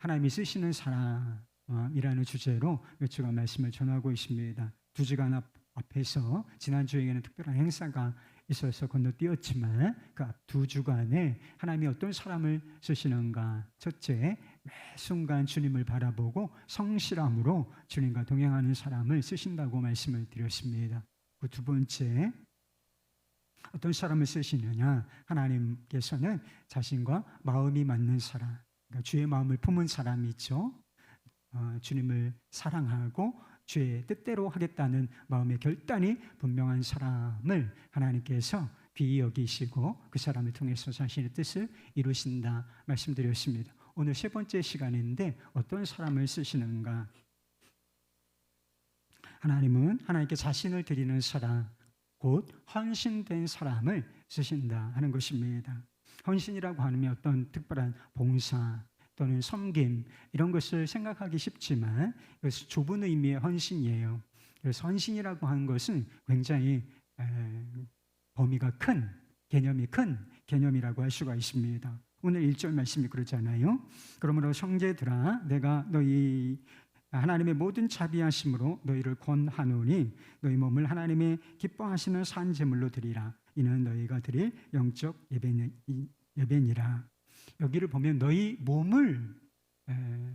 하나님이 쓰시는 사람이라는 주제로 몇 주간 말씀을 전하고 있습니다. 두 주간 앞에서 지난주에는 특별한 행사가 있어서 건너뛰었지만 그 앞 두 주간에 하나님이 어떤 사람을 쓰시는가. 첫째, 매 순간 주님을 바라보고 성실함으로 주님과 동행하는 사람을 쓰신다고 말씀을 드렸습니다. 그 두 번째, 어떤 사람을 쓰시느냐. 하나님께서는 자신과 마음이 맞는 사람, 그러니까 주의 마음을 품은 사람이 있죠. 주님을 사랑하고 주의 뜻대로 하겠다는 마음의 결단이 분명한 사람을 하나님께서 귀히 여기시고 그 사람을 통해서 자신의 뜻을 이루신다 말씀드렸습니다. 오늘 세 번째 시간인데 어떤 사람을 쓰시는가. 하나님은 하나님께 자신을 드리는 사람, 곧 헌신된 사람을 쓰신다 하는 것입니다. 헌신이라고 하면 어떤 특별한 봉사 또는 섬김 이런 것을 생각하기 쉽지만 그것은 좁은 의미의 헌신이에요. 그래서 헌신이라고 하는 것은 굉장히 범위가 큰, 개념이 큰 개념이라고 할 수가 있습니다. 오늘 1절 말씀이 그러잖아요. 그러므로 형제들아 내가 너희 하나님의 모든 자비하심으로 너희를 권하노니 너희 몸을 하나님의 기뻐하시는 산 제물로 드리라. 이는 너희가 드릴 영적 예배니라. 여기를 보면 너희 몸을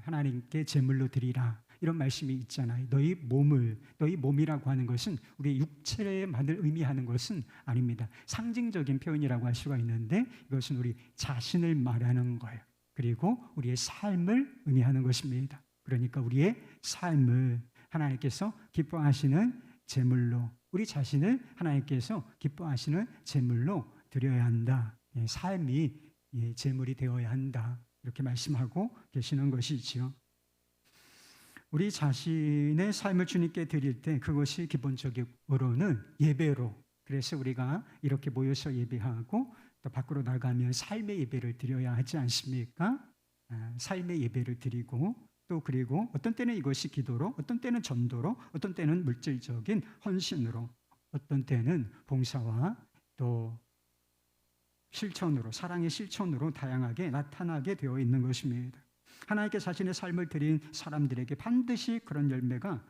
하나님께 제물로 드리라 이런 말씀이 있잖아요. 너희 몸을, 너희 몸이라고 하는 것은 우리의 육체만을 의미하는 것은 아닙니다. 상징적인 표현이라고 할 수가 있는데 이것은 우리 자신을 말하는 거예요. 그리고 우리의 삶을 의미하는 것입니다. 그러니까 우리의 삶을 하나님께서 기뻐하시는 제물로, 우리 자신을 하나님께서 기뻐하시는 제물로 드려야 한다. 삶이 제물이 되어야 한다. 이렇게 말씀하고 계시는 것이지요. 우리 자신의 삶을 주님께 드릴 때 그것이 기본적으로는 예배로, 그래서 우리가 이렇게 모여서 예배하고 또 밖으로 나가면 삶의 예배를 드려야 하지 않습니까? 삶의 예배를 드리고 또 그리고 어떤 때는 이것이 기도로, 어떤 때는 전도로, 어떤 때는 물질적인 헌신으로, 어떤 때는 봉사와 또 실천으로, 사랑의 실천으로 다양하게 나타나게 되어 있는 것입니다. 하나님께 자신의 삶을 드린 사람들에게 반드시 그런 열매가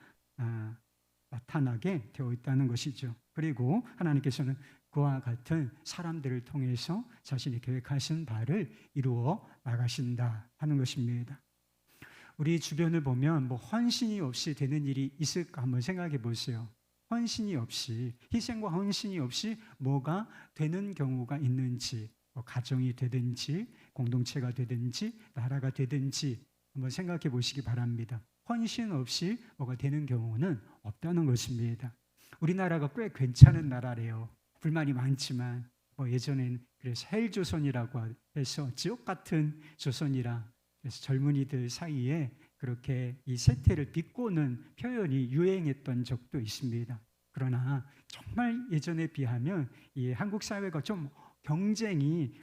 나타나게 되어 있다는 것이죠. 그리고 하나님께서는 그와 같은 사람들을 통해서 자신이 계획하신 바를 이루어 나가신다 하는 것입니다. 우리 주변을 보면 헌신이 없이 되는 일이 있을까 한번 생각해 보세요. 헌신이 없이, 희생과 헌신이 없이 뭐가 되는 경우가 있는지, 가정이 되든지 공동체가 되든지 나라가 되든지 한번 생각해 보시기 바랍니다. 헌신 없이 뭐가 되는 경우는 없다는 것입니다. 우리나라가 꽤 괜찮은 나라래요. 불만이 많지만 예전엔 그래서 헬조선이라고 해서 지옥 같은 조선이라, 그래서 젊은이들 사이에 그렇게 이 세태를 비꼬는 표현이 유행했던 적도 있습니다. 그러나 정말 예전에 비하면 이 한국 사회가 좀 경쟁이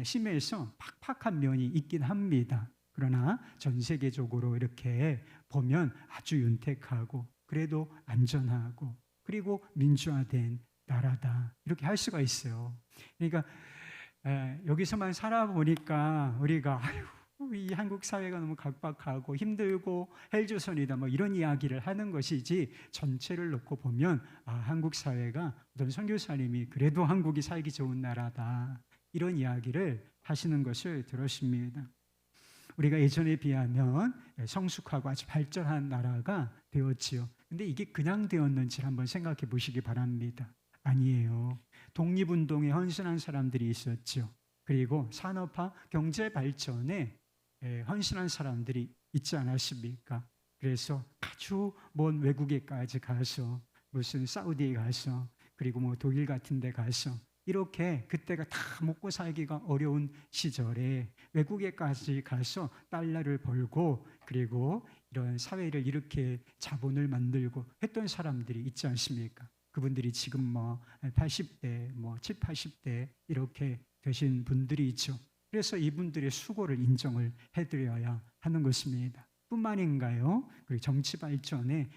심해서 팍팍한 면이 있긴 합니다. 그러나 전 세계적으로 이렇게 보면 아주 윤택하고 그래도 안전하고 그리고 민주화된 나라다 이렇게 할 수가 있어요. 그러니까 여기서만 살아보니까 우리가 이 한국 사회가 너무 각박하고 힘들고 헬조선이다 이런 이야기를 하는 것이지, 전체를 놓고 보면 한국 사회가 어떤 선교사님이 그래도 한국이 살기 좋은 나라다 이런 이야기를 하시는 것을 들었습니다. 우리가 예전에 비하면 성숙하고 아주 발전한 나라가 되었지요. 근데 이게 그냥 되었는지 한번 생각해 보시기 바랍니다. 아니에요. 독립운동에 헌신한 사람들이 있었죠. 그리고 산업화, 경제 발전에 헌신한 사람들이 있지 않았습니까? 그래서 아주 먼 외국에까지 가서 무슨 사우디에 가서 그리고 독일 같은 데 가서 이렇게 그때가 다 먹고 살기가 어려운 시절에 외국에까지 가서 달러를 벌고 그리고 이런 사회를 이렇게 자본을 만들고 했던 사람들이 있지 않습니까? 그분들이 지금 80대, 7, 80대 이렇게 되신 분들이 있죠. 그래서 이분들의 수고를 인정을 해드려야 하는 것입니다. 뿐만인가요? 그리고 정치 발전에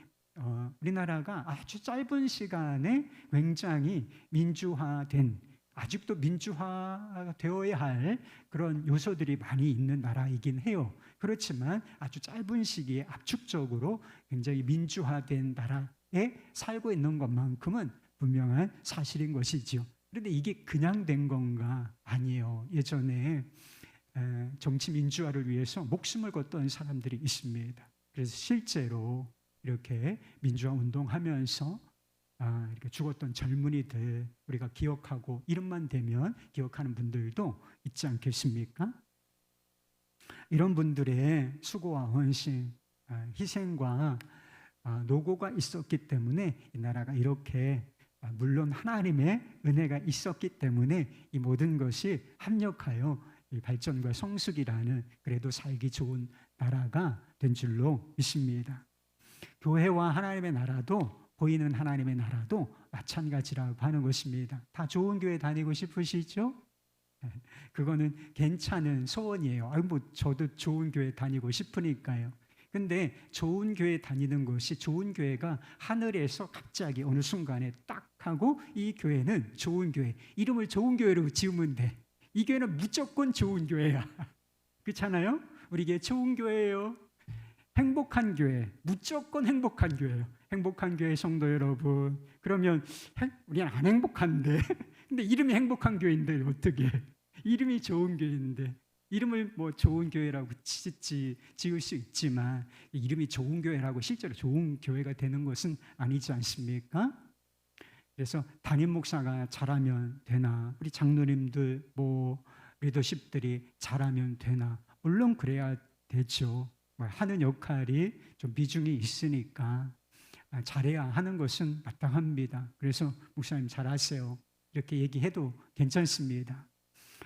우리나라가 아주 짧은 시간에 굉장히 민주화된 아직도 민주화되어야 할 그런 요소들이 많이 있는 나라이긴 해요. 그렇지만 아주 짧은 시기에 압축적으로 굉장히 민주화된 나라에 살고 있는 것만큼은 분명한 사실인 것이지요. 그런데 이게 그냥 된 건가? 아니에요. 예전에 정치 민주화를 위해서 목숨을 걷던 사람들이 있습니다. 그래서 실제로 이렇게 민주화 운동하면서 이렇게 죽었던 젊은이들 우리가 기억하고 이름만 대면 기억하는 분들도 있지 않겠습니까? 이런 분들의 수고와 헌신, 희생과 노고가 있었기 때문에 이 나라가 이렇게 물론 하나님의 은혜가 있었기 때문에 이 모든 것이 합력하여 이 발전과 성숙이라는 그래도 살기 좋은 나라가 된 줄로 믿습니다. 교회와 하나님의 나라도 보이는 하나님의 나라도 마찬가지라고 하는 것입니다. 다 좋은 교회 다니고 싶으시죠? 그거는 괜찮은 소원이에요. 저도 좋은 교회 다니고 싶으니까요. 근데 좋은 교회 다니는 것이 좋은 교회가 하늘에서 갑자기 어느 순간에 딱 하고 이 교회는 좋은 교회, 이름을 좋은 교회로 지으면 돼. 이 교회는 무조건 좋은 교회야. 그렇잖아요? 우리 교회 좋은 교회예요. 행복한 교회, 무조건 행복한 교회예요. 행복한 교회 성도 여러분, 그러면 우리는 안 행복한데 근데 이름이 행복한 교회인데 어떻게 이름이 좋은 교회인데 이름을 뭐 좋은 교회라고 지을 수 있지만 이름이 좋은 교회라고 실제로 좋은 교회가 되는 것은 아니지 않습니까? 그래서 담임 목사가 잘하면 되나, 우리 장로님들 뭐 리더십들이 잘하면 되나, 물론 그래야 되죠. 하는 역할이 좀 비중이 있으니까 잘해야 하는 것은 마땅합니다. 그래서 목사님 잘하세요 이렇게 얘기해도 괜찮습니다.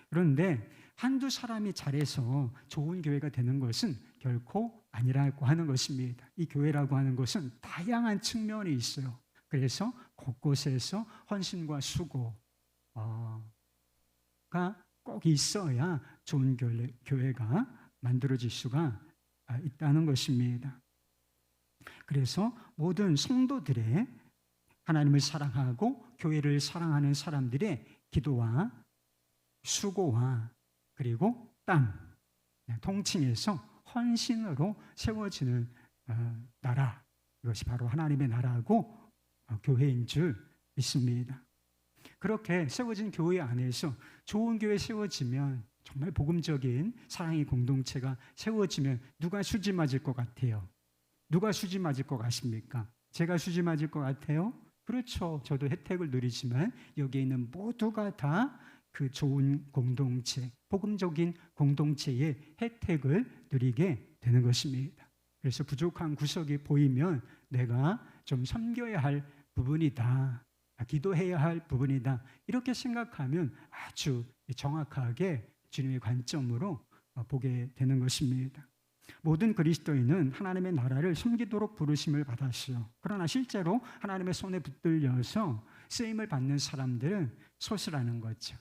그런데 한두 사람이 잘해서 좋은 교회가 되는 것은 결코 아니라고 하는 것입니다. 이 교회라고 하는 것은 다양한 측면이 있어요. 그래서 곳곳에서 헌신과 수고가 꼭 있어야 좋은 교회가 만들어질 수가 있다는 것입니다. 그래서 모든 성도들의 하나님을 사랑하고 교회를 사랑하는 사람들의 기도와 수고와 그리고 땀, 통칭해서 헌신으로 세워지는 나라, 이것이 바로 하나님의 나라고 교회인 줄 믿습니다. 그렇게 세워진 교회 안에서 좋은 교회 세워지면 정말 복음적인 사랑의 공동체가 세워지면 누가 수지 맞을 것 같아요? 누가 수지 맞을 것 같습니까? 제가 수지 맞을 것 같아요? 그렇죠. 저도 혜택을 누리지만 여기에 있는 모두가 다 그 좋은 공동체, 복음적인 공동체의 혜택을 누리게 되는 것입니다. 그래서 부족한 구석이 보이면 내가 좀 섬겨야 할 부분이다, 기도해야 할 부분이다, 이렇게 생각하면 아주 정확하게 주님의 관점으로 보게 되는 것입니다. 모든 그리스도인은 하나님의 나라를 섬기도록 부르심을 받았어요. 그러나 실제로 하나님의 손에 붙들려서 쓰임을 받는 사람들은 소수라는 거죠.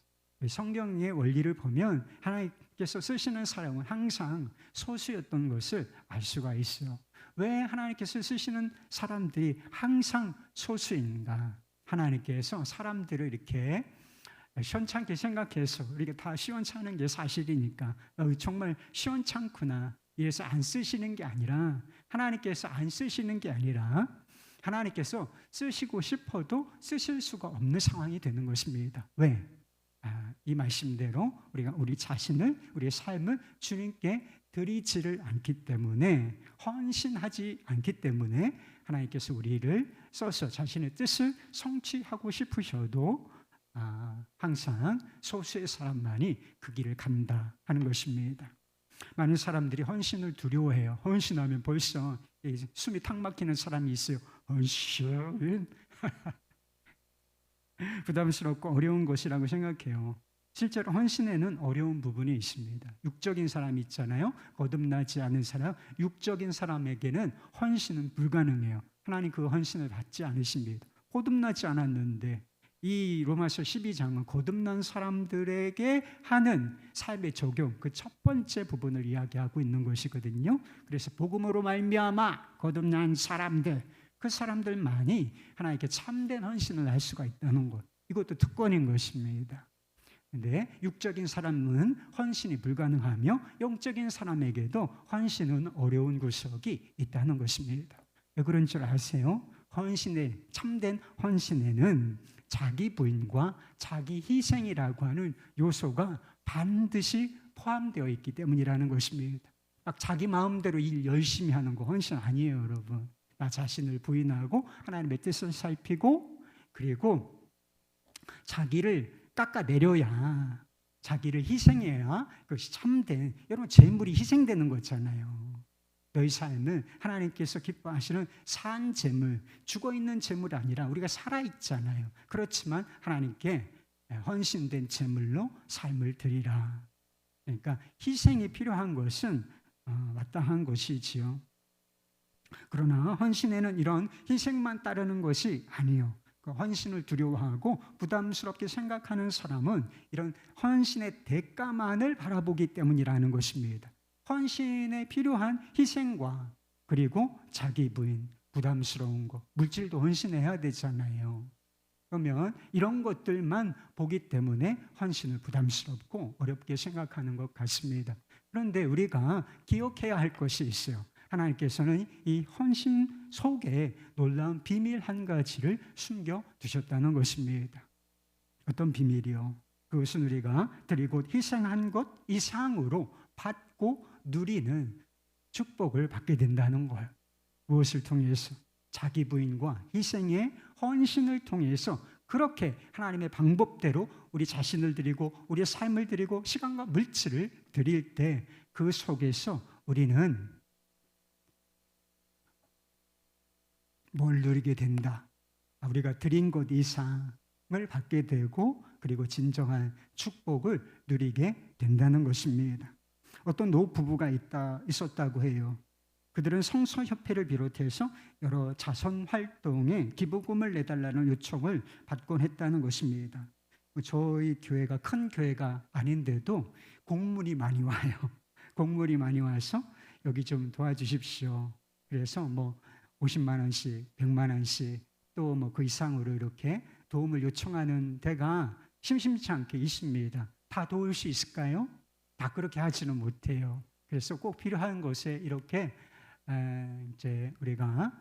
성경의 원리를 보면 하나님께서 쓰시는 사람은 항상 소수였던 것을 알 수가 있어요. 왜 하나님께서 쓰시는 사람들이 항상 소수인가? 하나님께서 사람들을 이렇게 시원찮게 생각해서 우리가 다 시원찮은 게 사실이니까 정말 시원찮구나, 이래서 안 쓰시는 게 아니라, 하나님께서 안 쓰시는 게 아니라 하나님께서 쓰시고 싶어도 쓰실 수가 없는 상황이 되는 것입니다. 왜? 이 말씀대로 우리가 우리 자신을, 우리의 삶을 주님께 드리지를 않기 때문에, 헌신하지 않기 때문에 하나님께서 우리를 써서 자신의 뜻을 성취하고 싶으셔도 항상 소수의 사람만이 그 길을 간다 하는 것입니다. 많은 사람들이 헌신을 두려워해요. 헌신하면 벌써 숨이 탁 막히는 사람이 있어요. 헌신 부담스럽고 어려운 것이라고 생각해요. 실제로 헌신에는 어려운 부분이 있습니다. 육적인 사람이 있잖아요. 거듭나지 않은 사람, 육적인 사람에게는 헌신은 불가능해요. 하나님 그 헌신을 받지 않으십니다. 거듭나지 않았는데, 이 로마서 12장은 거듭난 사람들에게 하는 삶의 적용, 그 첫 번째 부분을 이야기하고 있는 것이거든요. 그래서 복음으로 말미암아 거듭난 사람들, 그 사람들만이 하나님께 참된 헌신을 할 수가 있다는 것, 이것도 특권인 것입니다. 근데 육적인 사람은 헌신이 불가능하며 영적인 사람에게도 헌신은 어려운 구석이 있다는 것입니다. 왜 그런 줄 아세요? 참된 헌신에는 자기 부인과 자기 희생이라고 하는 요소가 반드시 포함되어 있기 때문이라는 것입니다. 막 자기 마음대로 일 열심히 하는 거 헌신 아니에요, 여러분. 나 자신을 부인하고 하나님의 뜻을 살피고, 그리고 자기를 깎아내려야, 자기를 희생해야 그것이 참된, 여러분 재물이 희생되는 거잖아요. 너희 삶은 하나님께서 기뻐하시는 산 재물, 죽어있는 재물이 아니라 우리가 살아있잖아요. 그렇지만 하나님께 헌신된 재물로 삶을 드리라. 그러니까 희생이 필요한 것은 마땅한 것이지요. 그러나 헌신에는 이런 희생만 따르는 것이 아니에요. 그 헌신을 두려워하고 부담스럽게 생각하는 사람은 이런 헌신의 대가만을 바라보기 때문이라는 것입니다. 헌신에 필요한 희생과 그리고 자기 부인, 부담스러운 것, 물질도 헌신해야 되잖아요. 그러면 이런 것들만 보기 때문에 헌신을 부담스럽고 어렵게 생각하는 것 같습니다. 그런데 우리가 기억해야 할 것이 있어요. 하나님께서는 이 헌신 속에 놀라운 비밀 한 가지를 숨겨두셨다는 것입니다. 어떤 비밀이요? 그것은 우리가 드리고 희생한 것 이상으로 받고 누리는 축복을 받게 된다는 거예요. 무엇을 통해서? 자기 부인과 희생의 헌신을 통해서 그렇게 하나님의 방법대로 우리 자신을 드리고 우리의 삶을 드리고 시간과 물질을 드릴 때 그 속에서 우리는 뭘 누리게 된다. 우리가 드린 것 이상을 받게 되고 그리고 진정한 축복을 누리게 된다는 것입니다. 어떤 노부부가 있었다고 해요. 그들은 성서협회를 비롯해서 여러 자선활동에 기부금을 내달라는 요청을 받곤 했다는 것입니다. 저희 교회가 큰 교회가 아닌데도 공문이 많이 와요. 공문이 많이 와서 여기 좀 도와주십시오. 그래서 50만 원씩, 100만 원씩 또 그 이상으로 이렇게 도움을 요청하는 데가 심심치 않게 있습니다. 다 도울 수 있을까요? 다 그렇게 하지는 못해요. 그래서 꼭 필요한 것에 이렇게 이제 우리가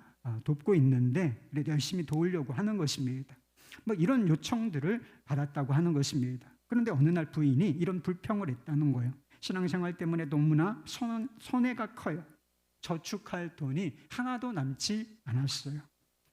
돕고 있는데 그래도 열심히 도우려고 하는 것입니다. 이런 요청들을 받았다고 하는 것입니다. 그런데 어느 날 부인이 이런 불평을 했다는 거예요. 신앙생활 때문에 너무나 손해가 커요. 저축할 돈이 하나도 남지 않았어요.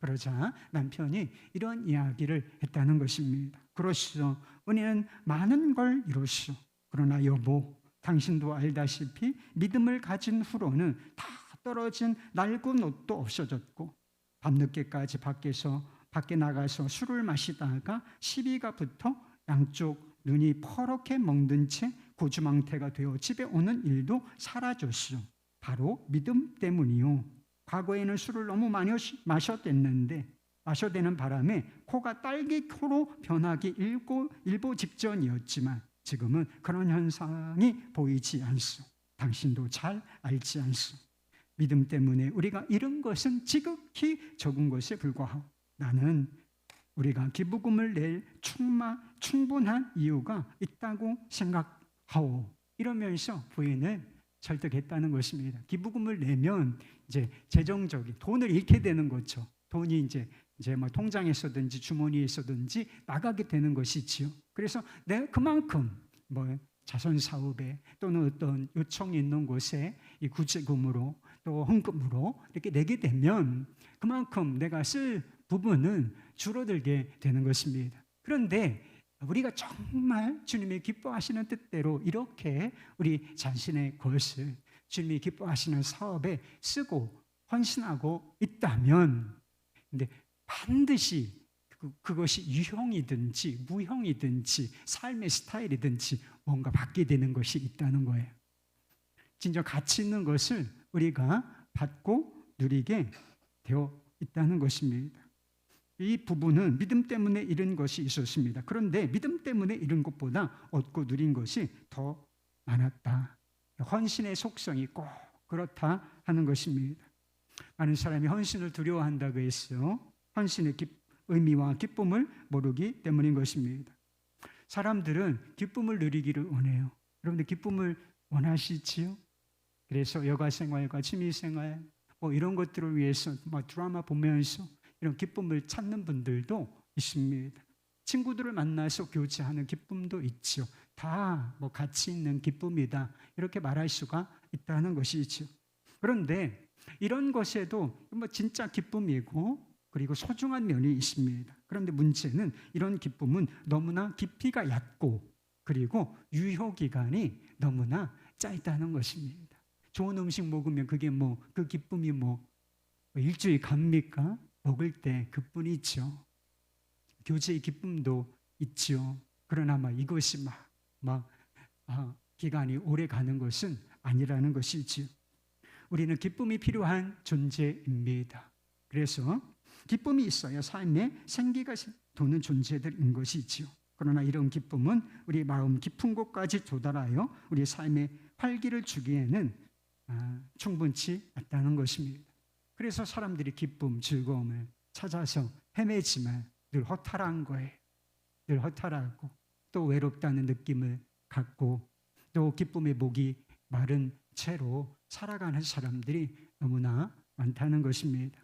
그러자 남편이 이런 이야기를 했다는 것입니다. 그러시오. 은혜는 많은 걸 이루시오. 그러나 여보, 당신도 알다시피 믿음을 가진 후로는 다 떨어진 낡은 옷도 없어졌고 밤늦게까지 밖에 나가서 술을 마시다가 시비가 붙어 양쪽 눈이 퍼렇게 멍든 채 고주망태가 되어 집에 오는 일도 사라졌소. 바로 믿음 때문이요. 과거에는 술을 너무 많이 마셔대는 바람에 코가 딸기코로 변하기 일보 직전이었지만 지금은 그런 현상이 보이지 않소. 당신도 잘 알지 않소. 믿음 때문에 우리가 잃은 것은 지극히 적은 것에 불과하오. 나는 우리가 기부금을 낼 충분한 이유가 있다고 생각하오. 이러면서 부인을 설득했다는 것입니다. 기부금을 내면 이제 재정적인 돈을 잃게 되는 거죠. 돈이 이제 통장에서든지 주머니에 있어든지 나가게 되는 것이지요. 그래서 내가 그만큼 자선 사업에 또는 어떤 요청이 있는 곳에 이 구제금으로 또 헌금으로 이렇게 내게 되면 그만큼 내가 쓸 부분은 줄어들게 되는 것입니다. 그런데 우리가 정말 주님이 기뻐하시는 뜻대로 이렇게 우리 자신의 것을 주님이 기뻐하시는 사업에 쓰고 헌신하고 있다면, 근데 반드시 그것이 유형이든지 무형이든지 삶의 스타일이든지 뭔가 바뀌게 되는 것이 있다는 거예요. 진정 가치 있는 것을 우리가 받고 누리게 되어 있다는 것입니다. 이 부부는 믿음 때문에 잃은 것이 있었습니다. 그런데 믿음 때문에 잃은 것보다 얻고 누린 것이 더 많았다. 헌신의 속성이 꼭 그렇다 하는 것입니다. 많은 사람이 헌신을 두려워한다고 했어요. 헌신의 의미와 기쁨을 모르기 때문인 것입니다. 사람들은 기쁨을 누리기를 원해요. 여러분들 기쁨을 원하시지요? 그래서 여가 생활과 취미 생활 뭐 이런 것들을 위해서 뭐 드라마 보면서 이런 기쁨을 찾는 분들도 있습니다. 친구들을 만나서 교제하는 기쁨도 있죠. 다 뭐 가치 있는 기쁨이다 이렇게 말할 수가 있다는 것이죠. 그런데 이런 것에도 뭐 진짜 기쁨이고 그리고 소중한 면이 있습니다. 그런데 문제는 이런 기쁨은 너무나 깊이가 얕고 그리고 유효 기간이 너무나 짧다는 것입니다. 좋은 음식 먹으면 그게 뭐 그 기쁨이 뭐 일주일 갑니까? 먹을 때 그뿐이죠. 교제의 기쁨도 있죠. 그러나 이것이 기간이 오래 가는 것은 아니라는 것이지요. 우리는 기쁨이 필요한 존재입니다. 그래서 기쁨이 있어야 삶에 생기가 도는 존재들인 것이지요. 그러나 이런 기쁨은 우리 마음 깊은 곳까지 도달하여 우리 삶에 활기를 주기에는 충분치 않다는 것입니다. 그래서 사람들이 기쁨, 즐거움을 찾아서 헤매지만 늘 허탈한 거예요. 늘 허탈하고 또 외롭다는 느낌을 갖고 또 기쁨의 목이 마른 채로 살아가는 사람들이 너무나 많다는 것입니다.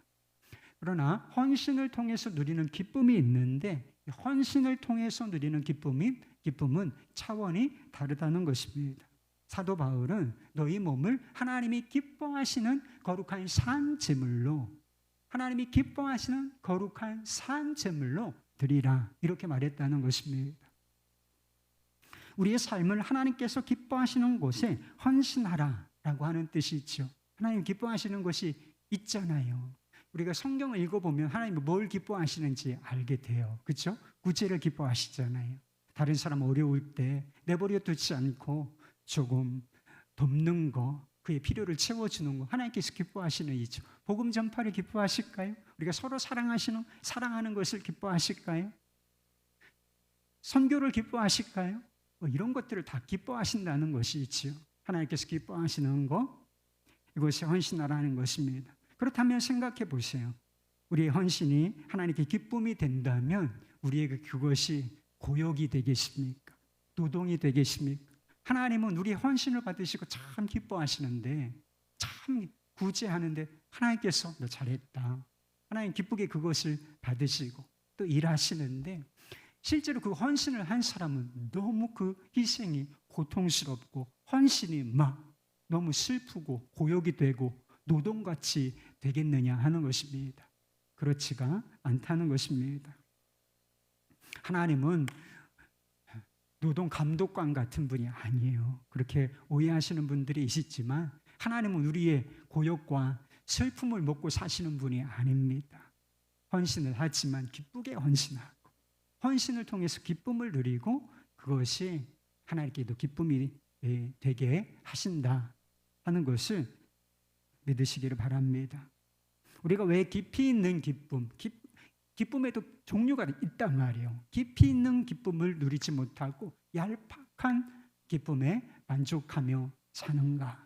그러나 헌신을 통해서 누리는 기쁨이 있는데 헌신을 통해서 누리는 기쁨은 차원이 다르다는 것입니다. 사도 바울은 너희 몸을 하나님이 기뻐하시는 거룩한 산 제물로 하나님이 기뻐하시는 거룩한 산 제물로 드리라 이렇게 말했다는 것입니다. 우리의 삶을 하나님께서 기뻐하시는 곳에 헌신하라라고 하는 뜻이죠. 하나님 기뻐하시는 것이 있잖아요. 우리가 성경을 읽어보면 하나님이 뭘 기뻐하시는지 알게 돼요. 그렇죠? 구제를 기뻐하시잖아요. 다른 사람 어려울 때 내버려 두지 않고 조금 돕는 거, 그의 필요를 채워주는 거 하나님께서 기뻐하시는 일이죠. 복음 전파를 기뻐하실까요? 우리가 서로 사랑하는 것을 기뻐하실까요? 선교를 기뻐하실까요? 이런 것들을 다 기뻐하신다는 것이지요. 하나님께서 기뻐하시는 것, 이것이 헌신하라는 것입니다. 그렇다면 생각해 보세요. 우리의 헌신이 하나님께 기쁨이 된다면 우리에게 그것이 고역이 되겠습니까? 노동이 되겠습니까? 하나님은 우리의 헌신을 받으시고 참 기뻐하시는데 참 구제하는데 하나님께서 너 잘했다. 하나님 기쁘게 그것을 받으시고 또 일하시는데 실제로 그 헌신을 한 사람은 너무 그 희생이 고통스럽고 헌신이 너무 슬프고 고역이 되고 노동같이 되겠느냐 하는 것입니다. 그렇지가 않다는 것입니다. 하나님은 노동 감독관 같은 분이 아니에요. 그렇게 오해하시는 분들이 있지만 하나님은 우리의 고역과 슬픔을 먹고 사시는 분이 아닙니다. 헌신을 하지만 기쁘게 헌신하고 헌신을 통해서 기쁨을 누리고 그것이 하나님께도 기쁨이 되게 하신다 하는 것을 믿으시기를 바랍니다. 우리가 왜 깊이 있는 기쁨에도 종류가 있단 말이에요. 깊이 있는 기쁨을 누리지 못하고 얄팍한 기쁨에 만족하며 사는가?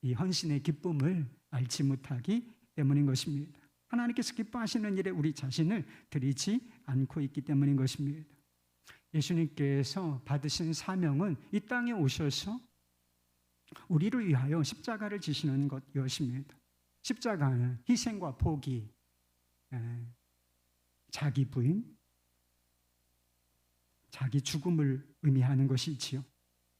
이 헌신의 기쁨을 알지 못하기 때문인 것입니다. 하나님께서 기뻐하시는 일에 우리 자신을 드리지 않고 있기 때문인 것입니다. 예수님께서 받으신 사명은 이 땅에 오셔서 우리를 위하여 십자가를 지시는 것이었습니다. 십자가는 희생과 포기, 자기 부인, 자기 죽음을 의미하는 것이지요.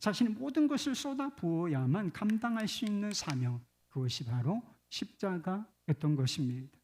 자신의 모든 것을 쏟아부어야만 감당할 수 있는 사명, 그것이 바로 십자가였던 것입니다.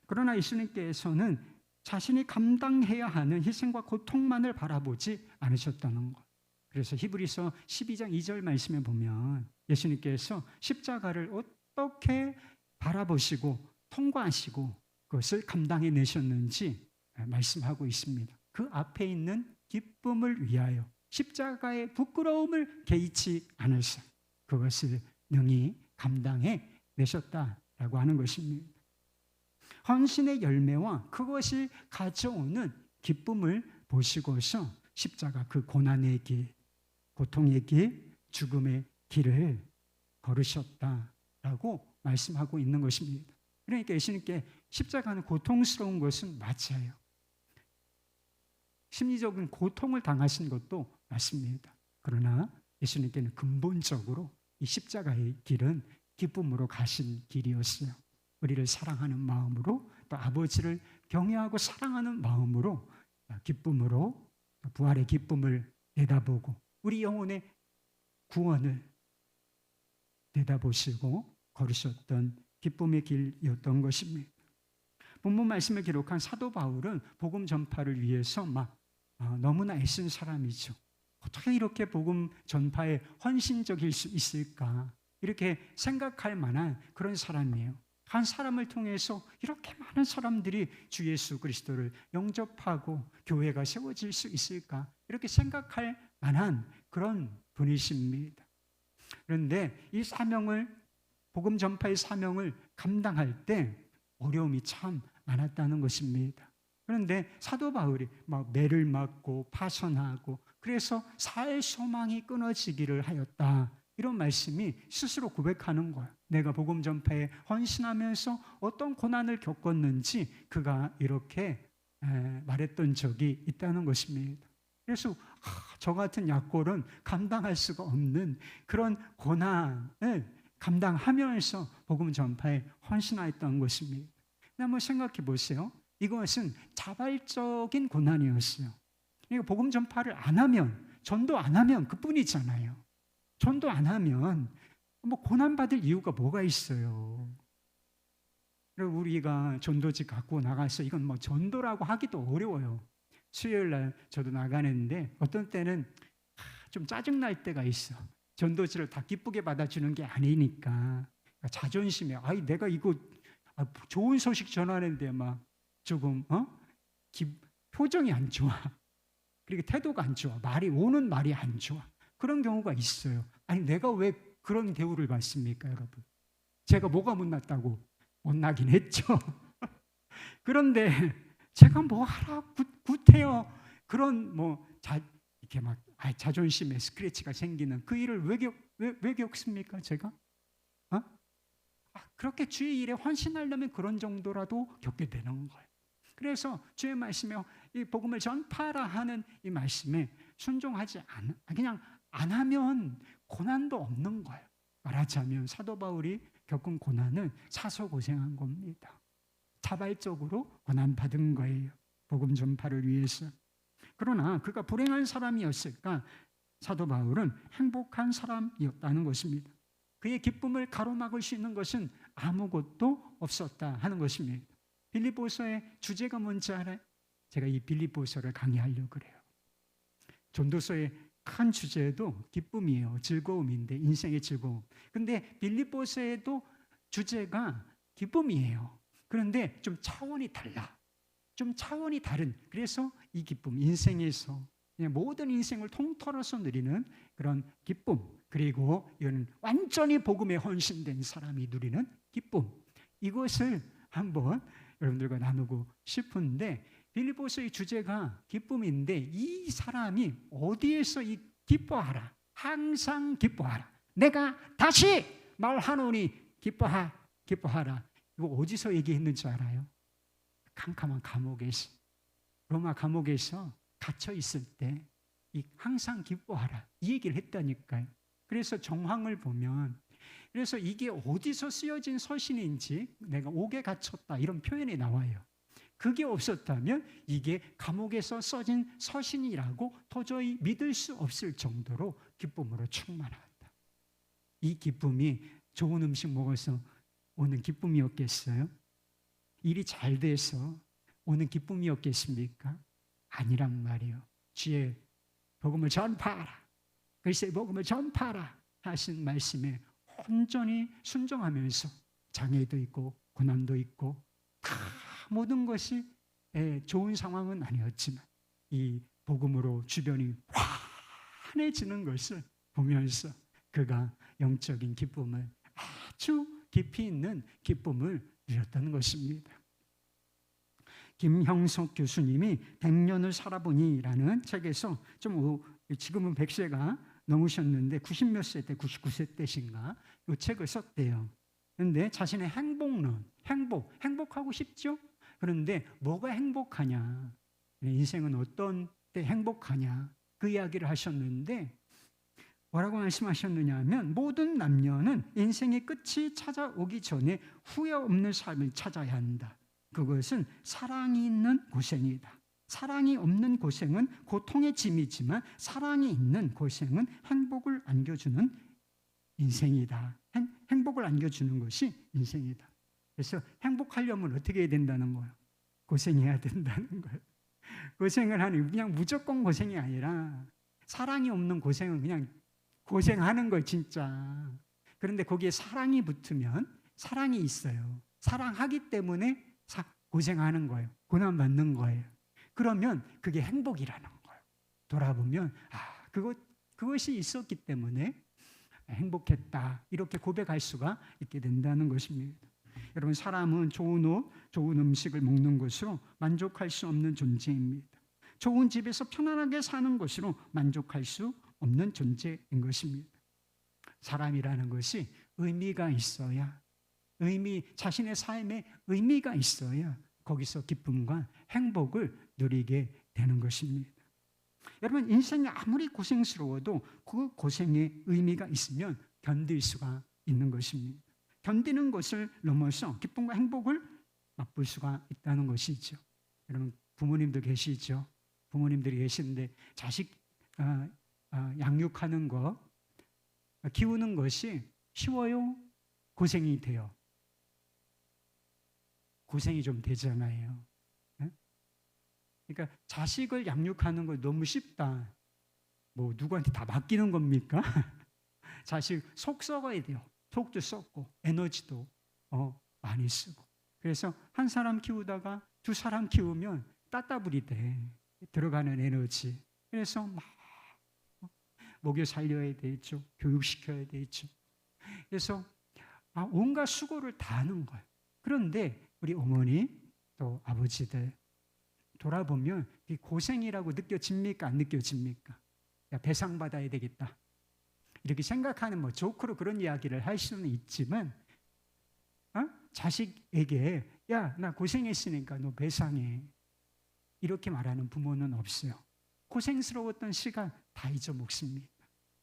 그러나 예수님께서는 자신이 감당해야 하는 희생과 고통만을 바라보지 않으셨다는 것. 그래서 히브리서 12장 2절 말씀에 보면 예수님께서 십자가를 어떻게 바라보시고 통과하시고 그것을 감당해내셨는지 말씀하고 있습니다. 그 앞에 있는 기쁨을 위하여 십자가의 부끄러움을 개의치 않으사 그것을 능히 감당해내셨다라고 하는 것입니다. 헌신의 열매와 그것이 가져오는 기쁨을 보시고서 십자가 그 고난의 길, 고통의 길, 죽음의 길을 걸으셨다라고 말씀하고 있는 것입니다. 그러니까 예수님께 십자가는 고통스러운 것은 맞아요. 심리적인 고통을 당하신 것도 맞습니다. 그러나 예수님께는 근본적으로 이 십자가의 길은 기쁨으로 가신 길이었어요. 우리를 사랑하는 마음으로 또 아버지를 경외하고 사랑하는 마음으로 기쁨으로 부활의 기쁨을 내다보고 우리 영혼의 구원을 내다보시고 걸으셨던 기쁨의 길이었던 것입니다. 본문 말씀을 기록한 사도 바울은 복음 전파를 위해서 너무나 애쓴 사람이죠. 어떻게 이렇게 복음 전파에 헌신적일 수 있을까? 이렇게 생각할 만한 그런 사람이에요. 한 사람을 통해서 이렇게 많은 사람들이 주 예수 그리스도를 영접하고 교회가 세워질 수 있을까? 이렇게 생각할 만한 그런 분이십니다. 그런데 이 사명을, 복음 전파의 사명을 감당할 때 어려움이 참 많았다는 것입니다. 그런데 사도 바울이 매를 맞고 파선하고 그래서 살 소망이 끊어지기를 하였다. 이런 말씀이 스스로 고백하는 거예요. 내가 복음 전파에 헌신하면서 어떤 고난을 겪었는지 그가 이렇게 말했던 적이 있다는 것입니다. 그래서 저 같은 약골은 감당할 수가 없는 그런 고난을 감당하면서 복음 전파에 헌신하였던 것입니다. 한번 생각해 보세요. 이것은 자발적인 고난이었어요. 그러니까 복음 전파를 안 하면, 전도 안 하면 그뿐이잖아요. 전도 안 하면 고난받을 이유가 뭐가 있어요? 그리고 우리가 전도지 갖고 나가서 이건 전도라고 하기도 어려워요. 수요일 날 저도 나가는데 어떤 때는 좀 짜증날 때가 있어. 전도지를 다 기쁘게 받아주는 게 아니니까 자존심에 내가 이거 좋은 소식 전하는데 조금 표정이 안 좋아. 그리고 태도가 안 좋아. 오는 말이 안 좋아. 그런 경우가 있어요. 내가 왜 그런 대우를 받습니까, 여러분? 제가 뭐가 못났다고? 못나긴 했죠. 그런데 제가 뭐 하라 굿해요. 그런 이렇게 자존심에 스크래치가 생기는 그 일을 왜 겪습니까, 제가? 그렇게 주의 일에 헌신하려면 그런 정도라도 겪게 되는 거예요. 그래서 주의 말씀에 이 복음을 전파하라 하는 이 말씀에 순종하지 그냥 안 하면 고난도 없는 거예요. 말하자면 사도 바울이 겪은 고난은 사서 고생한 겁니다. 자발적으로 고난받은 거예요. 복음 전파를 위해서. 그러나 그가 불행한 사람이었을까? 사도 바울은 행복한 사람이었다는 것입니다. 그의 기쁨을 가로막을 수 있는 것은 아무것도 없었다 하는 것입니다. 빌립보서의 주제가 뭔지 알아요? 제가 이 빌립보서를 강의하려고 그래요. 전도서의 큰 주제도 기쁨이에요. 즐거움인데, 인생의 즐거움. 근데 빌립보서에도 주제가 기쁨이에요. 그런데 좀 차원이 달라. 좀 차원이 다른. 그래서 이 기쁨, 인생에서 그냥 모든 인생을 통틀어서 누리는 그런 기쁨. 그리고 이거는 완전히 복음에 헌신된 사람이 누리는 기쁨. 이것을 한번 여러분들과 나누고 싶은데, 빌립보서의 주제가 기쁨인데 이 사람이 어디에서 이 기뻐하라, 항상 기뻐하라, 내가 다시 말하노니 기뻐하라, 이거 어디서 얘기했는지 알아요? 캄캄한 감옥에서, 로마 감옥에서 갇혀 있을 때 이 항상 기뻐하라 이 얘기를 했다니까요. 그래서 정황을 보면, 그래서 이게 어디서 쓰여진 서신인지, 내가 옥에 갇혔다 이런 표현이 나와요. 그게 없었다면 이게 감옥에서 써진 서신이라고 도저히 믿을 수 없을 정도로 기쁨으로 충만하다. 이 기쁨이 좋은 음식 먹어서 오는 기쁨이었겠어요? 일이 잘 돼서 오는 기쁨이었겠습니까? 아니란 말이에요. 주의 복음을 전파하라, 글쎄 복음을 전파하라 하신 말씀에 온전히 순종하면서 장애도 있고 고난도 있고 모든 것이 좋은 상황은 아니었지만 이 복음으로 주변이 환해지는 것을 보면서 그가 영적인 기쁨을, 아주 깊이 있는 기쁨을 누렸다는 것입니다. 김형석 교수님이 100년을 살아보니라는 책에서 지금은 100세가 넘으셨는데 90몇 세 때, 99세 때신가 이 책을 썼대요. 그런데 자신의 행복론, 행복하고 싶죠? 그런데 뭐가 행복하냐? 인생은 어떤 때 행복하냐 그 이야기를 하셨는데 뭐라고 말씀하셨느냐 하면 모든 남녀는 인생의 끝이 찾아오기 전에 후회 없는 삶을 찾아야 한다. 그것은 사랑이 있는 고생이다. 사랑이 없는 고생은 고통의 짐이지만 사랑이 있는 고생은 행복을 안겨주는 인생이다. 행복을 안겨주는 것이 인생이다. 그래서 행복하려면 어떻게 해야 된다는 거예요? 고생해야 된다는 거예요. 고생을 하는 그냥 무조건 고생이 아니라 사랑이 없는 고생은 그냥 고생하는 거예요, 진짜. 그런데 거기에 사랑이 붙으면 사랑이 있어요. 사랑하기 때문에 고생하는 거예요. 고난받는 거예요. 그러면 그게 행복이라는 거예요. 돌아보면 그것이 있었기 때문에 행복했다. 이렇게 고백할 수가 있게 된다는 것입니다. 여러분, 사람은 좋은 옷, 좋은 음식을 먹는 것으로 만족할 수 없는 존재입니다. 좋은 집에서 편안하게 사는 것으로 만족할 수 없는 존재인 것입니다. 사람이라는 것이 의미가 있어야, 자신의 삶에 의미가 있어야 거기서 기쁨과 행복을 누리게 되는 것입니다. 여러분, 인생이 아무리 고생스러워도 그 고생에 의미가 있으면 견딜 수가 있는 것입니다. 견디는 것을 넘어서 기쁨과 행복을 맛볼 수가 있다는 것이죠. 여러분, 부모님들 계시죠? 부모님들이 계시는데 자식 양육하는 것, 키우는 것이 쉬워요? 고생이 돼요? 고생이 좀 되잖아요. 그러니까 자식을 양육하는 거 너무 쉽다. 뭐 누구한테 다 맡기는 겁니까? 자식 속 썩어야 돼요. 속도 썩고 에너지도 많이 쓰고. 그래서 한 사람 키우다가 두 사람 키우면 따따블이 돼. 들어가는 에너지. 그래서 막 먹여 살려야 되죠. 교육시켜야 되죠. 그래서 온갖 수고를 다 하는 거예요. 그런데 우리 어머니 또 아버지들 돌아보면 이 고생이라고 느껴집니까? 안 느껴집니까? 야, 배상받아야 되겠다. 이렇게 생각하는 뭐 조크로 그런 이야기를 할 수는 있지만 자식에게 야, 나 고생했으니까 너 배상해. 이렇게 말하는 부모는 없어요. 고생스러웠던 시간 다 잊어먹습니다.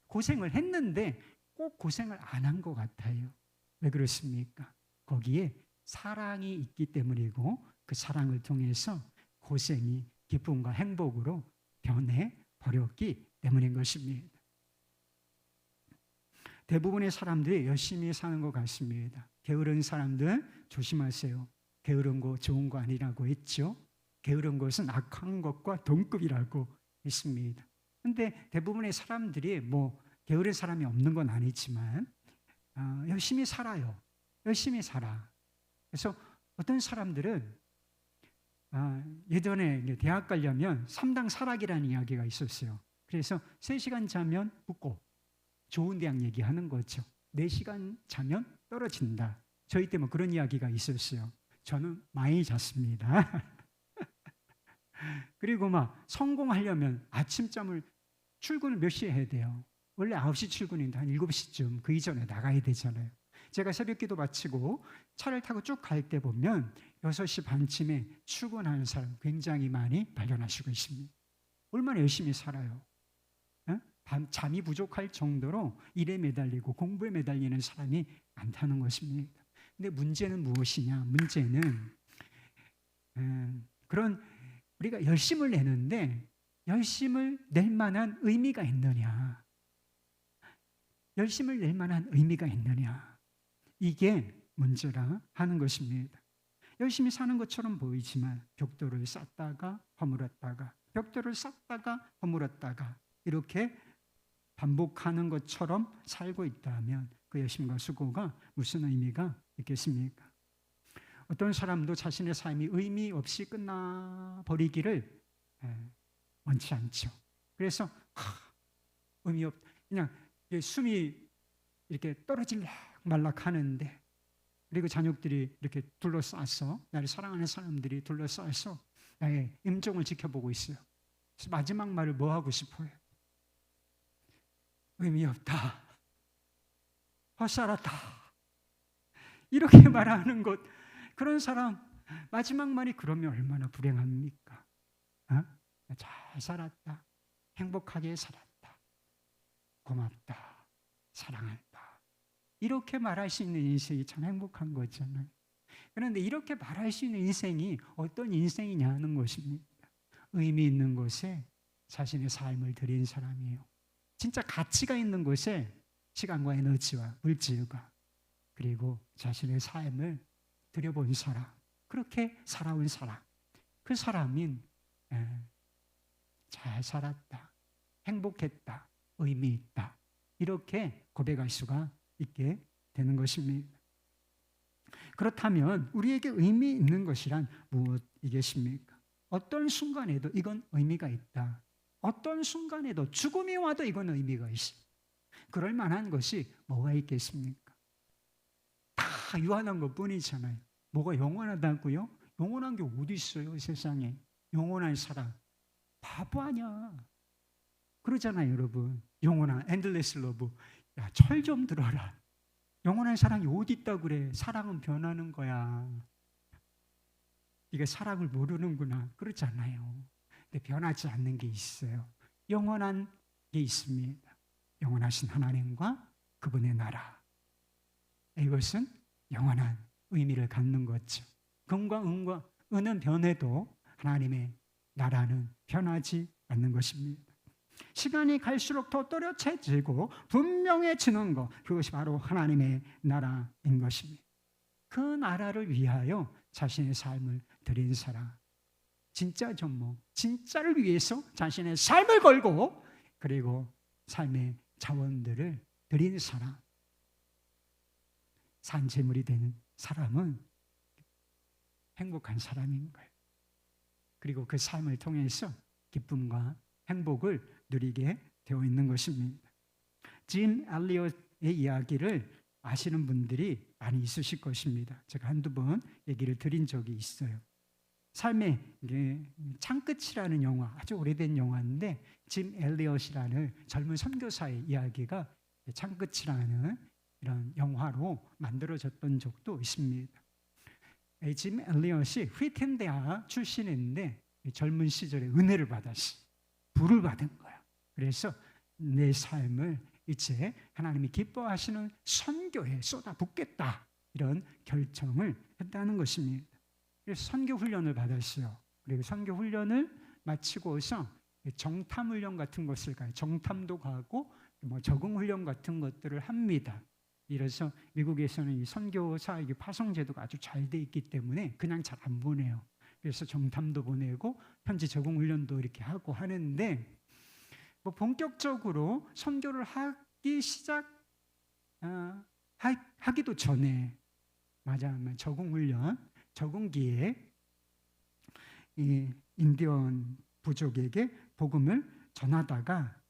고생을 했는데 꼭 고생을 안 한 것 같아요. 왜 그렇습니까? 거기에 사랑이 있기 때문이고 그 사랑을 통해서 고생이 기쁨과 행복으로 변해버렸기 때문인 것입니다. 대부분의 사람들이 열심히 사는 것 같습니다. 게으른 사람들 조심하세요. 게으른 거 좋은 거 아니라고 했죠. 게으른 것은 악한 것과 동급이라고 했습니다. 그런데 대부분의 사람들이 뭐 게으른 사람이 없는 건 아니지만 열심히 살아요. 열심히 살아. 그래서 어떤 사람들은 예전에 대학 가려면 3당 사락이라는 이야기가 있었어요. 그래서 3시간 자면 붙고 좋은 대학 얘기하는 거죠. 4시간 자면 떨어진다. 저희 때 뭐 그런 이야기가 있었어요. 저는 많이 잤습니다. 그리고 막 성공하려면 아침잠을 출근을 몇 시에 해야 돼요? 원래 9시 출근인데 한 7시쯤 그 이전에 나가야 되잖아요. 제가 새벽기도 마치고 차를 타고 쭉 갈 때 보면 6시 반쯤에 출근하는 사람 굉장히 많이 발견하시고 있습니다. 얼마나 열심히 살아요. 잠이 부족할 정도로 일에 매달리고 공부에 매달리는 사람이 많다는 것입니다. 근데 문제는 무엇이냐? 문제는 그런 우리가 열심을 내는데 열심을 낼 만한 의미가 있느냐? 열심을 낼 만한 의미가 있느냐? 이게 문제라 하는 것입니다. 열심히 사는 것처럼 보이지만 벽돌을 쌓다가 허물었다가 벽돌을 쌓다가 허물었다가 이렇게 반복하는 것처럼 살고 있다면 그 열심과 수고가 무슨 의미가 있겠습니까? 어떤 사람도 자신의 삶이 의미 없이 끝나버리기를 원치 않죠. 그래서 의미 없, 그냥 숨이 이렇게 떨어질락 말락 하는데 그리고 자녀들이 이렇게 둘러싸서 나를 사랑하는 사람들이 둘러싸서 나의 임종을 지켜보고 있어요. 그래서 마지막 말을 뭐 하고 싶어요? 의미 없다. 헛살았다. 이렇게 말하는 것, 그런 사람 마지막 말이 그러면 얼마나 불행합니까? 잘 살았다, 행복하게 살았다, 고맙다, 사랑한다, 이렇게 말할 수 있는 인생이 참 행복한 거잖아요. 그런데 이렇게 말할 수 있는 인생이 어떤 인생이냐는 것입니다. 의미 있는 곳에 자신의 삶을 드린 사람이에요. 진짜 가치가 있는 곳에 시간과 에너지와 물질과 그리고 자신의 삶을 들여본 사람, 그렇게 살아온 사람, 그 사람인 잘 살았다, 행복했다, 의미 있다, 이렇게 고백할 수가 있게 되는 것입니다. 그렇다면 우리에게 의미 있는 것이란 무엇이겠습니까? 어떤 순간에도 이건 의미가 있다. 어떤 순간에도 죽음이 와도 이건 의미가 있어. 그럴 만한 것이 뭐가 있겠습니까? 다 유한한 것뿐이잖아요. 뭐가 영원하다고요? 영원한 게 어디 있어요, 세상에? 영원한 사랑. 바보 아니야. 그러잖아요, 여러분. 영원한 엔들레스 러브. 야, 철 좀 들어라. 영원한 사랑이 어디 있다고 그래? 사랑은 변하는 거야. 이게 사랑을 모르는구나. 그렇잖아요. 근데 변하지 않는 게 있어요. 영원한 게 있습니다. 영원하신 하나님과 그분의 나라. 이것은 영원한 의미를 갖는 거죠. 금과 은은 변해도 하나님의 나라는 변하지 않는 것입니다. 시간이 갈수록 더 또렷해지고 분명해지는 것, 그것이 바로 하나님의 나라인 것입니다. 그 나라를 위하여 자신의 삶을 드린 사람, 진짜 전무, 진짜를 위해서 자신의 삶을 걸고 그리고 삶의 자원들을 드린 사람, 산재물이 되는 사람은 행복한 사람인 거예요. 그리고 그 삶을 통해서 기쁨과 행복을 누리게 되어 있는 것입니다. 짐 엘리엇의 이야기를 아시는 분들이 많이 있으실 것입니다. 제가 한두 번 얘기를 드린 적이 있어요. 삶의 창끝이라는 영화, 아주 오래된 영화인데 짐 엘리엇이라는 젊은 선교사의 이야기가 창끝이라는 이런 영화로 만들어졌던 적도 있습니다. 짐 엘리엇이 휘튼 대학 출신인데 젊은 시절에 은혜를 받았어. 불을 받은 거야. 그래서 내 삶을 이제 하나님이 기뻐하시는 선교에 쏟아붓겠다, 이런 결정을 했다는 것입니다. 그래서 선교 훈련을 받았어요. 그리고 선교 훈련을 마치고서 정탐 훈련 같은 것을 가요. 정탐도 가고 적응 훈련 같은 것들을 합니다. 이래서 미국에서는 이 선교사 파송 제도가 아주 잘 돼 있기 때문에 그냥 잘 안 보내요. 그래서 정탐도 보내고 현지 적응 훈련도 이렇게 하고 하는데, 본격적으로 선교를 하기 하기도 전에, 맞아, 적응 훈련, 적응기에 이 인디언 부족에게 복음을 전하다가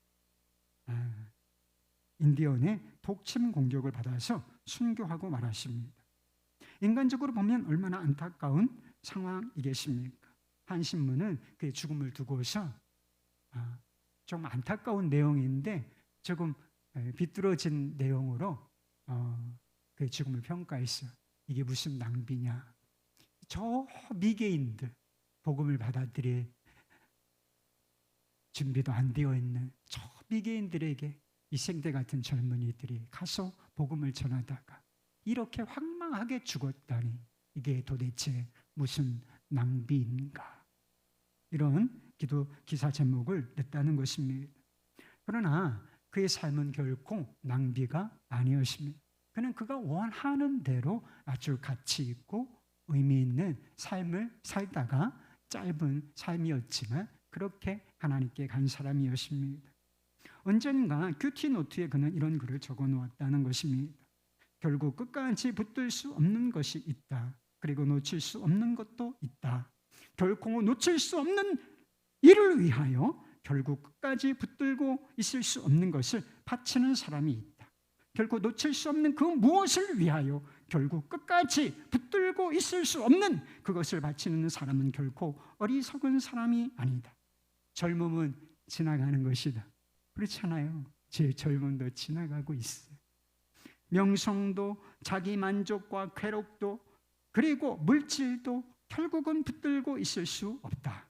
인디언의 독침 공격을 받아서 순교하고 말았습니다. 인간적으로 보면 얼마나 안타까운 상황이겠습니까? 한 신문은 그의 죽음을 두고서 좀 안타까운 내용인데 조금 비뚤어진 내용으로 그의 죽음을 평가했어요. 이게 무슨 낭비냐? 저 미개인들, 복음을 받아들일 준비도 안 되어 있는 저 미개인들에게 이 생대 같은 젊은이들이 가서 복음을 전하다가 이렇게 황망하게 죽었다니, 이게 도대체 무슨 낭비인가? 이런 기사 제목을 냈다는 것입니다. 그러나 그의 삶은 결코 낭비가 아니었습니다. 그는 그가 원하는 대로 아주 가치 있고 의미 있는 삶을 살다가 짧은 삶이었지만 그렇게 하나님께 간 사람이었습니다. 언젠가 큐티 노트에 그는 이런 글을 적어 놓았다는 것입니다. 결국 끝까지 붙들 수 없는 것이 있다. 그리고 놓칠 수 없는 것도 있다. 결코 놓칠 수 없는 일을 위하여 결국 끝까지 붙들고 있을 수 없는 것을 바치는 사람이 있다. 결코 놓칠 수 없는 그 무엇을 위하여 결국 끝까지 붙들고 있을 수 없는 그것을 바치는 사람은 결코 어리석은 사람이 아니다. 젊음은 지나가는 것이다. 그렇잖아요. 제 젊음도 지나가고 있어요. 명성도 자기 만족과 쾌락도 그리고 물질도 결국은 붙들고 있을 수 없다.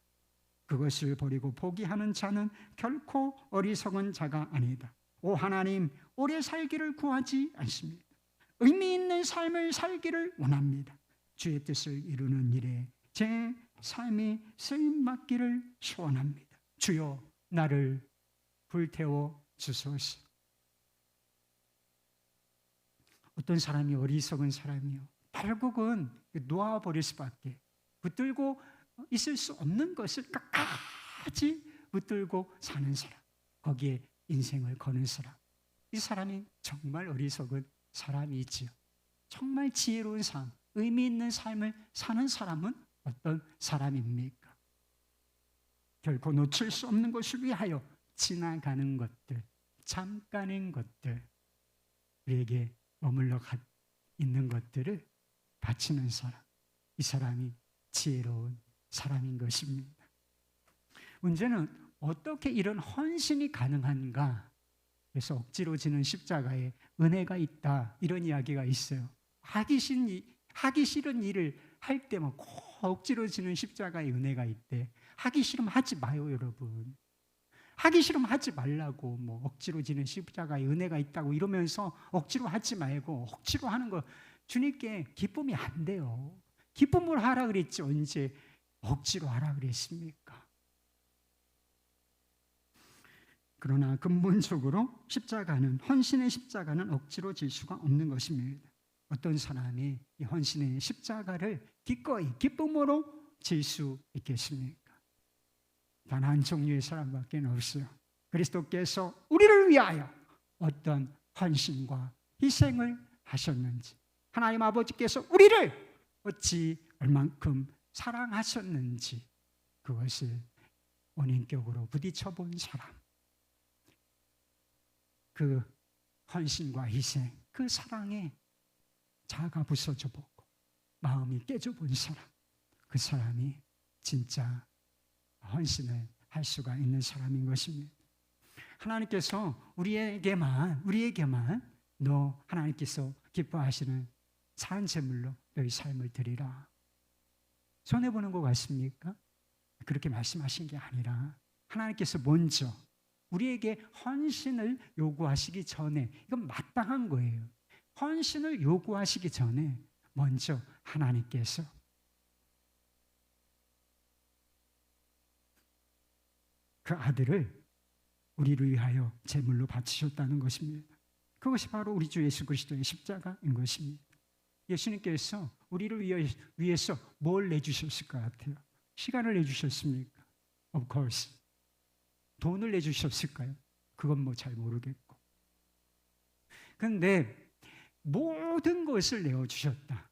그것을 버리고 포기하는 자는 결코 어리석은 자가 아니다. 오 하나님, 오래 살기를 구하지 않습니다. 의미 있는 삶을 살기를 원합니다. 주의 뜻을 이루는 일에 제 삶이 쓰임받기를 소원합니다. 주여, 나를 불태워 주소서. 어떤 사람이 어리석은 사람이요, 결국은 놓아버릴 수밖에, 붙들고 있을 수 없는 것을 끝까지 붙들고 사는 사람, 거기에 인생을 거는 사람, 이 사람이 정말 어리석은 사람이지요. 정말 지혜로운 삶, 의미 있는 삶을 사는 사람은 어떤 사람입니까? 결코 놓칠 수 없는 것을 위하여 지나가는 것들, 잠깐인 것들, 우리에게 머물러 있는 것들을 바치는 사람, 이 사람이 지혜로운 사람인 것입니다. 문제는 어떻게 이런 헌신이 가능한가? 그래서 억지로 지는 십자가에 은혜가 있다, 이런 이야기가 있어요. 하기 싫은 일을 할 때만 꼭 억지로 지는 십자가에 은혜가 있대. 하기 싫으면 하지 마요, 여러분. 하기 싫으면 하지 말라고. 뭐 억지로 지는 십자가에 은혜가 있다고 이러면서 억지로 하지 말고, 억지로 하는 거 주님께 기쁨이 안 돼요. 기쁨으로 하라 그랬지 언제 억지로 하라 그랬습니까? 그러나 근본적으로 십자가는, 헌신의 십자가는 억지로 질 수가 없는 것입니다. 어떤 사람이 이 헌신의 십자가를 기꺼이 기쁨으로 질 수 있겠습니까? 단 한 종류의 사람밖에 없어요. 그리스도께서 우리를 위하여 어떤 헌신과 희생을 하셨는지, 하나님 아버지께서 우리를 어찌 얼만큼 사랑하셨는지, 그것을 원인격으로 부딪혀 본 사람, 그 헌신과 희생, 그 사랑에 자가 부서져 보고 마음이 깨져 본 사람, 그 사람이 진짜 헌신을 할 수가 있는 사람인 것입니다. 하나님께서 우리에게만 너 하나님께서 기뻐하시는 산 제물로 너희 삶을 드리라, 손해보는 것 같습니까? 그렇게 말씀하신 게 아니라 하나님께서 먼저 우리에게 헌신을 요구하시기 전에, 이건 마땅한 거예요. 헌신을 요구하시기 전에 먼저 하나님께서 그 아들을 우리를 위하여 제물로 바치셨다는 것입니다. 그것이 바로 우리 주 예수 그리스도의 십자가인 것입니다. 예수님께서 우리를 위해서 뭘 내주셨을 것 같아요? 시간을 내주셨습니까? Of course. 돈을 내주셨을까요? 그건 뭐 잘 모르겠고. 그런데 모든 것을 내어주셨다.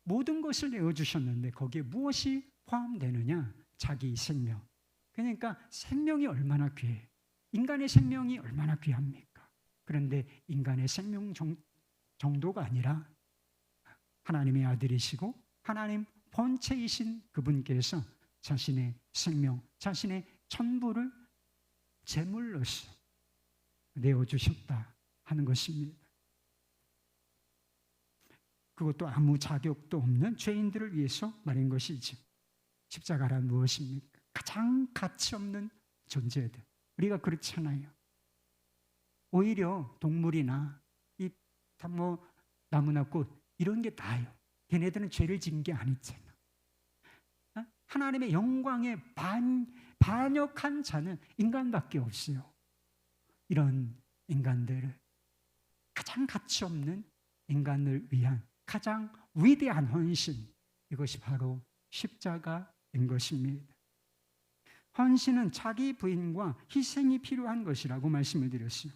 모든 것을 내어주셨는데 거기에 무엇이 포함되느냐? 자기 생명. 그러니까 생명이 얼마나 귀해. 인간의 생명이 얼마나 귀합니까? 그런데 인간의 생명 정도가 아니라 하나님의 아들이시고 하나님 본체이신 그분께서 자신의 생명, 자신의 전부를 제물로서 내어주셨다 하는 것입니다. 그것도 아무 자격도 없는 죄인들을 위해서 말인 것이지. 십자가란 무엇입니까? 가장 가치 없는 존재들. 우리가 그렇잖아요. 오히려 동물이나 이 나무나 꽃 이런 게 나아요. 걔네들은 죄를 지은 게 아니잖아. 하나님의 영광에 반역한 자는 인간밖에 없어요. 이런 인간들을, 가장 가치 없는 인간을 위한 가장 위대한 헌신, 이것이 바로 십자가인 것입니다. 헌신은 자기 부인과 희생이 필요한 것이라고 말씀을 드렸어요.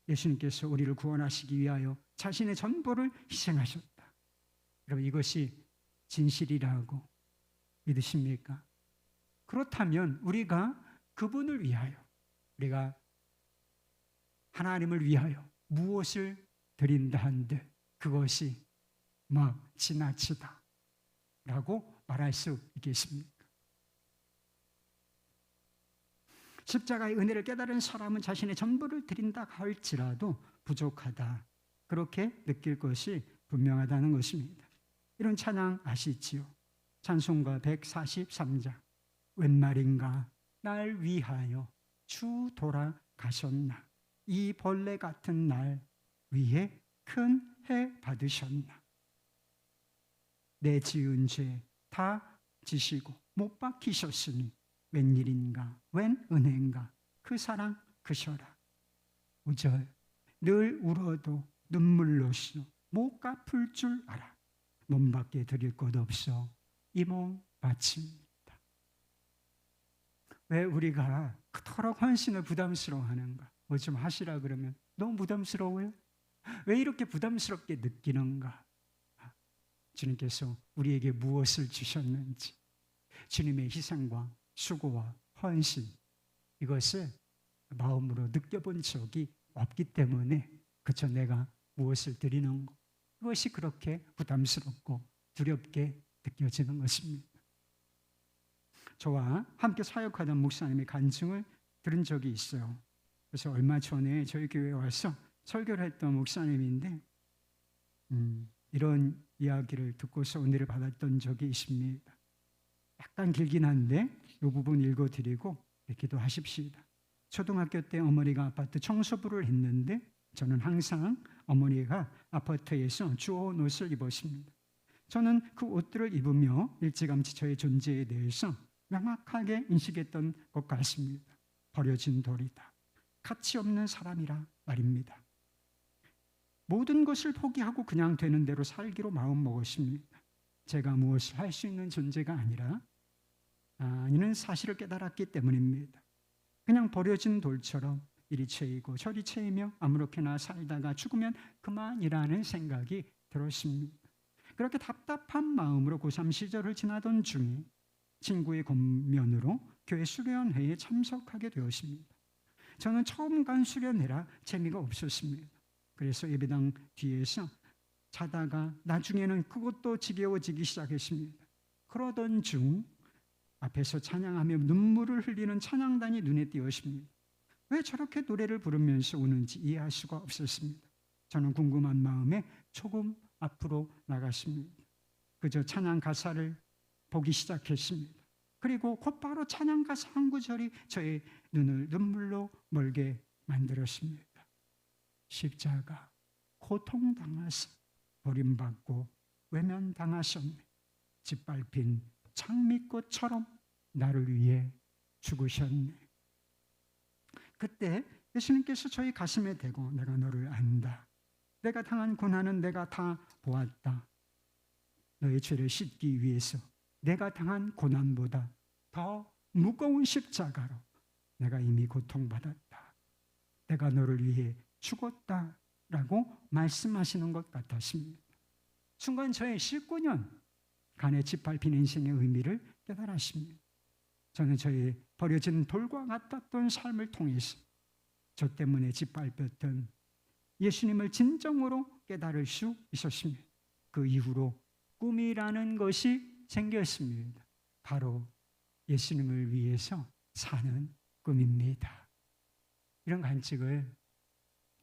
예수님께서 우리를 구원하시기 위하여 자신의 전부를 희생하셨다. 여러분, 이것이 진실이라고 믿으십니까? 그렇다면 우리가 그분을 위하여, 우리가 하나님을 위하여 무엇을 드린다 한들 그것이 막 지나치다 라고 말할 수 있겠습니까? 십자가의 은혜를 깨달은 사람은 자신의 전부를 드린다 할지라도 부족하다, 그렇게 느낄 것이 분명하다는 것입니다. 이런 찬양 아시지요? 찬송가 143장. 웬 말인가 날 위하여 주 돌아가셨나. 이 벌레 같은 날 위해 큰 해 받으셨나. 내 지은 죄 다 지시고 못 박히셨으니 웬일인가 웬 은혜인가 그 사랑 그셔라. 5절 늘 울어도 눈물로써 못 갚을 줄 알아. 몸밖에 드릴 것 없어 이 몸 바칩니다. 왜 우리가 그토록 헌신을 부담스러워하는가? 뭐 좀 하시라 그러면 너무 부담스러워요? 왜 이렇게 부담스럽게 느끼는가? 주님께서 우리에게 무엇을 주셨는지, 주님의 희생과 수고와 헌신, 이것을 마음으로 느껴본 적이 없기 때문에, 그쵸, 내가 무엇을 드리는 것, 그것이 그렇게 부담스럽고 두렵게 느껴지는 것입니다. 저와 함께 사역하던 목사님의 간증을 들은 적이 있어요. 그래서 얼마 전에 저희 교회에 와서 설교를 했던 목사님인데, 이런 이야기를 듣고서 은혜를 받았던 적이 있습니다. 약간 길긴 한데 이 부분 읽어드리고 기도하십시다. 초등학교 때 어머니가 아파트 청소부를 했는데 저는 항상 어머니가 아파트에서 주워온 옷을 입었습니다. 저는 그 옷들을 입으며 일찌감치 저의 존재에 대해서 명확하게 인식했던 것 같습니다. 버려진 돌이다. 가치 없는 사람이라 말입니다. 모든 것을 포기하고 그냥 되는 대로 살기로 마음먹었습니다. 제가 무엇을 할 수 있는 존재가 아니라 이는 사실을 깨달았기 때문입니다. 그냥 버려진 돌처럼 이리 채이고 저리 채이며 아무렇게나 살다가 죽으면 그만이라는 생각이 들었습니다. 그렇게 답답한 마음으로 고3 시절을 지나던 중에 친구의 권면으로 교회 수련회에 참석하게 되었습니다. 저는 처음 간 수련회라 재미가 없었습니다. 그래서 예배당 뒤에서 자다가 나중에는 그것도 지겨워지기 시작했습니다. 그러던 중 앞에서 찬양하며 눈물을 흘리는 찬양단이 눈에 띄었습니다. 왜 저렇게 노래를 부르면서 우는지 이해할 수가 없었습니다. 저는 궁금한 마음에 조금 앞으로 나갔습니다. 그저 찬양 가사를 보기 시작했습니다. 그리고 곧바로 찬양 가사 한 구절이 저의 눈을 눈물로 멀게 만들었습니다. 십자가 고통당하사 버림받고 외면당하셨네. 짓밟힌 장미꽃처럼 나를 위해 죽으셨네. 그때 예수님께서 저희 가슴에 대고 내가 너를 안다. 내가 당한 고난은 내가 다 보았다. 너의 죄를 씻기 위해서 내가 당한 고난보다 더 무거운 십자가로 내가 이미 고통받았다. 내가 너를 위해 죽었다라고 말씀하시는 것 같았습니다. 순간 저의 19년 간에 짓밟힌 인생의 의미를 깨달았습니다. 저는 저의 버려진 돌과 같았던 삶을 통해서 저 때문에 짓밟혔던 예수님을 진정으로 깨달을 수 있었습니다. 그 이후로 꿈이라는 것이 생겼습니다. 바로 예수님을 위해서 사는 꿈입니다. 이런 간증을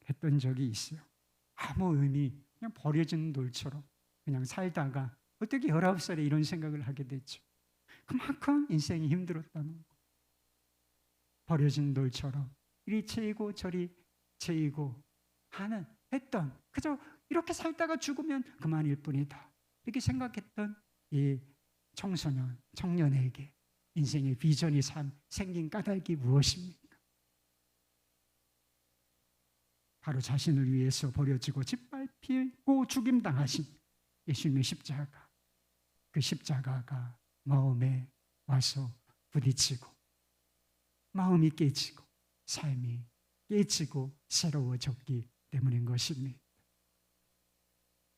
했던 적이 있어요. 아무 의미, 그냥 버려진 돌처럼 그냥 살다가 어떻게 19살에 이런 생각을 하게 됐죠. 그만큼 인생이 힘들었다는 거. 버려진 돌처럼 이리 채이고 저리 채이고 했던, 그저 이렇게 살다가 죽으면 그만일 뿐이다, 이렇게 생각했던 이 청년에게 인생의 비전이 생긴 까닭이 무엇입니까? 바로 자신을 위해서 버려지고 짓밟히고 죽임당하신 예수님의 십자가, 그 십자가가 마음에 와서 부딪히고 마음이 깨지고 삶이 깨지고 새로워졌기 때문인 것입니다.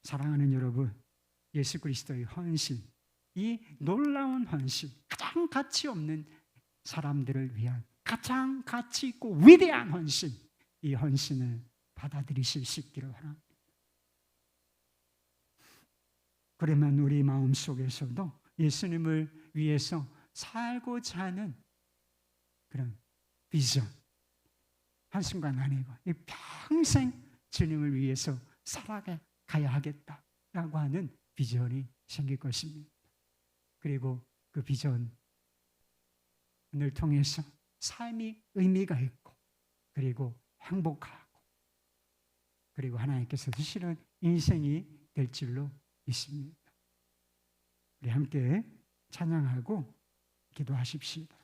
사랑하는 여러분, 예수 그리스도의 헌신, 이 놀라운 헌신, 가장 가치 없는 사람들을 위한 가장 가치 있고 위대한 헌신, 이 헌신을 받아들이실 수 있기를 바랍니다. 그러면 우리 마음속에서도 예수님을 위해서 살고자 하는 그런 비전, 한순간 아니고 평생 주님을 위해서 살아가야 하겠다라고 하는 비전이 생길 것입니다. 그리고 그 비전, 을 통해서 삶이 의미가 있고 그리고 행복하고 그리고 하나님께서 주시는 인생이 될 줄로 믿습니다. 우리 함께 찬양하고 기도하십시다.